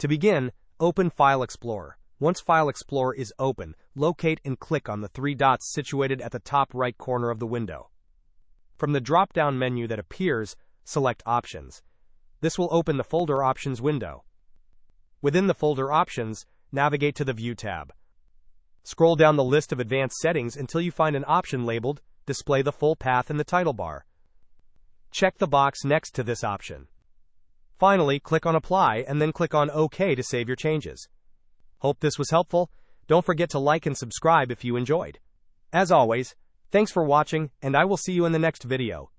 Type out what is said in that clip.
To begin, open File Explorer. Once File Explorer is open, locate and click on the three dots situated at the top right corner of the window. From the drop-down menu that appears, select Options. This will open the Folder Options window. Within the Folder Options, navigate to the View tab. Scroll down the list of advanced settings until you find an option labeled Display the full path in the title bar. Check the box next to this option. Finally, click on Apply and then click on OK to save your changes. Hope this was helpful. Don't forget to like and subscribe if you enjoyed. As always, thanks for watching, and I will see you in the next video.